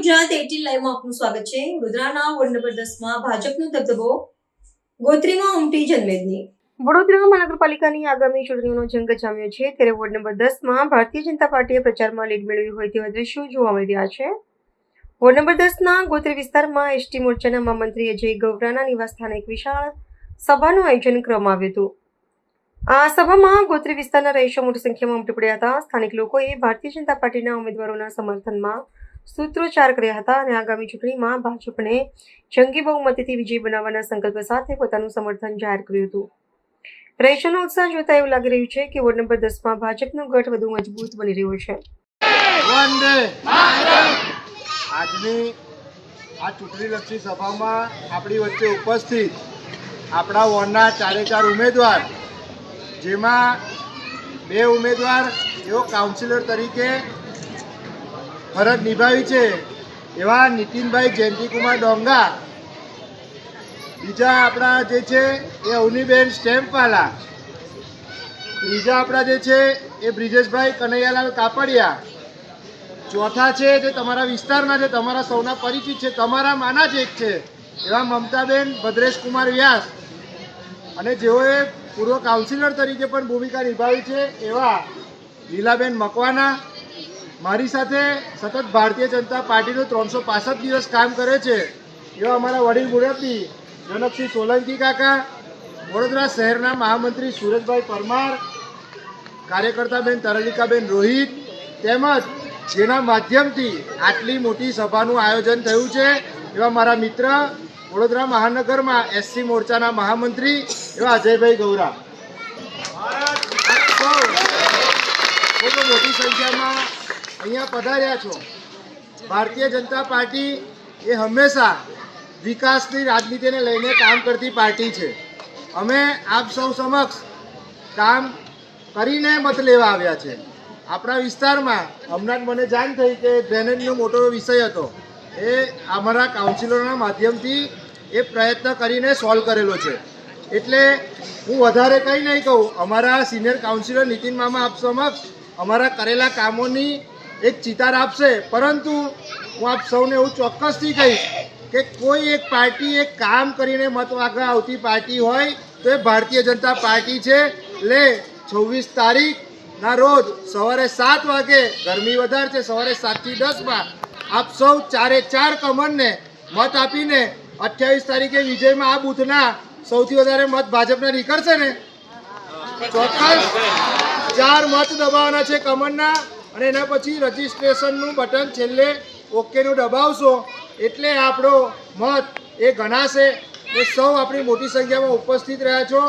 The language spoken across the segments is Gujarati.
ગુજરાત 18 લાઈવમાં આપનું સ્વાગત છે। વડોદરાના વોર્ડ નંબર 10 માં ભાજપનો દબદબો, ગોત્રીમાં ઉમટી જનમેદની। વડોદરા મહાનગરપાલિકાની આગામી ચૂંટણીઓનો જંગ જામ્યો છે, ત્યારે વોર્ડ નંબર 10 માં ભારતીય જનતા પાર્ટીએ પ્રચારમાં લીડ મેળવી હોય તેવા દ્રશ્યો જોવા મળી રહ્યા છે। વોર્ડ નંબર 10 ના ગોત્રી વિસ્તારમાં એસટી મોરચાના મહામંત્રી અજય ગૌરાના નિવાસસ્થાને એક વિશાળ સભાનું આયોજન કરવામાં આવ્યું હતું। આ સભામાં ગોત્રી વિસ્તારના રહીશો મોટી સંખ્યામાં ઉમટી પડ્યા હતા। સ્થાનિક લોકોએ ભારતીય જનતા પાર્ટીના ઉમેદવારોના સમર્થનમાં સૂત્રોચ્ચાર કર્યા હતા અને આગામી ચૂંટણીમાં ભાજપને જંગી બહુમતીથી વિજય બનાવવાના સંકલ્પ સાથે પોતાનું સમર્થન જાહેર કર્યું હતું। રહીશોનો ઉત્સાહ જોતા એવું લાગી રહ્યું છે કે વોર્ડ નંબર 10 માં ભાજપનો ગઢ વધુ મજબૂત બની રહ્યો છે। આજની આ ચૂંટણીલક્ષી સભામાં આપણી વચ્ચે ઉપસ્થિત આપણા વોર્ડના 4 ઉમેદવાર, જેમાં 2 ઉમેદવાર એવો કાઉન્સિલર તરીકે ફરજ નિભાવી છે એવા નીતિનભાઈ જયંતિકુમાર ડોંગા, બીજા આપણા જે છે એ અવનીબેન સ્ટેમ્પવાલા, ત્રીજા આપણા જે છે એ બ્રિજેશભાઈ કનૈયાલાલ કાપડિયા, ચોથા છે જે તમારા વિસ્તારના છે, તમારા સૌના પરિચિત છે, તમારા માના જ એક છે એવા મમતાબેન ભદ્રેશકુમાર વ્યાસ, અને જેઓએ પૂર્વ કાઉન્સિલર તરીકે પણ ભૂમિકા નિભાવી છે એવા લીલાબેન મકવાના, મારી સાથે સતત ભારતીય જનતા પાર્ટીનું 365 દિવસ કામ કરે છે એવા અમારા વડીલ મુરબ્બી જનકસિંહ સોલંકી કાકા, વડોદરા શહેરના મહામંત્રી સુરજભાઈ પરમાર, કાર્યકર્તાબેન તરલિકાબેન રોહિત, તેમજ જેના માધ્યમથી આટલી મોટી સભાનું આયોજન થયું છે એવા મારા મિત્ર વડોદરા મહાનગરમાં એસસી મોરચાના મહામંત્રી એવા અજયભાઈ ગૌરા, ખૂબ મોટી સંખ્યામાં અહીંયા પધાર્યા છો। ભારતીય જનતા પાર્ટી એ હંમેશા વિકાસની રાજનીતિને લઈને કામ કરતી પાર્ટી છે। અમે આપ સૌ સમક્ષ કામ કરીને મત લેવા આવ્યા છે। આપણા વિસ્તારમાં હમણાં જ મને જાણ થઈ કે ડ્રેનેજનો મોટો વિષય હતો, એ અમારા કાઉન્સિલરોના માધ્યમથી એ પ્રયત્ન કરીને સોલ્વ કરેલો છે। એટલે હું વધારે કંઈ નહીં કહું, અમારા સિનિયર કાઉન્સિલર નીતિન મામા આપ સમક્ષ અમારા કરેલા કામોની એક ચિતાર આપશે, પરંતુ હું આપ સૌને એવું ચોક્કસથી કહીશ કે કોઈ એક પાર્ટી એક કામ કરીને મત માગવા આવતી પાર્ટી હોય તો એ ભારતીય જનતા પાર્ટી છે। એટલે 26 તારીખના રોજ સવારે 7 વાગે, ગરમી વધારે છે, સવારે 7 થી 10માં આપ સૌ 4 કમળને મત આપીને 28 તારીખે વિજયમાં આ બૂથના સૌથી વધારે મત ભાજપના નીકળશે ને, ચોક્કસ 4 મત દબાવવાના છે કમળના, અને એના પછી રજીસ્ટ્રેશનનું બટન છેલ્લે ઓકેનું દબાવશો એટલે આપણો મત એ ગણાશે। એ સૌ આપણી મોટી સંખ્યામાં ઉપસ્થિત રહ્યા છો,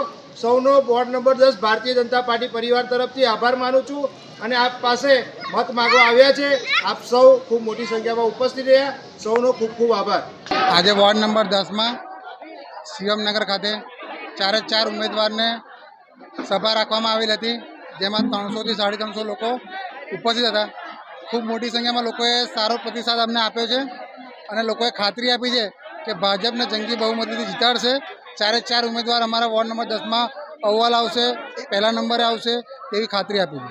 સૌનો ward number 10 Bharatiya Janata party પરિવાર તરફથી આભાર માનું છું, અને આપ પાસે મત માગવા આવ્યા છે। આપ સૌ ખૂબ મોટી સંખ્યામાં ઉપસ્થિત રહ્યા, સૌનો ખૂબ ખૂબ આભાર। આજે વોર્ડ નંબર 10માં શિવમનગર ખાતે 4 ઉમેદવારને સભા રાખવામાં આવેલી હતી, જેમાં 300 થી 350 લોકો ઉપસ્થિત હતા। ખૂબ મોટી સંખ્યામાં લોકોએ સારો પ્રતિસાદ અમને આપ્યો છે, અને લોકોએ ખાતરી આપી છે કે ભાજપને જંગી બહુમતીથી જીતાડશે। 4 ઉમેદવાર અમારા વોર્ડ નંબર 10માં અવ્વલ આવશે, પહેલા નંબરે આવશે તેવી ખાતરી આપી છે।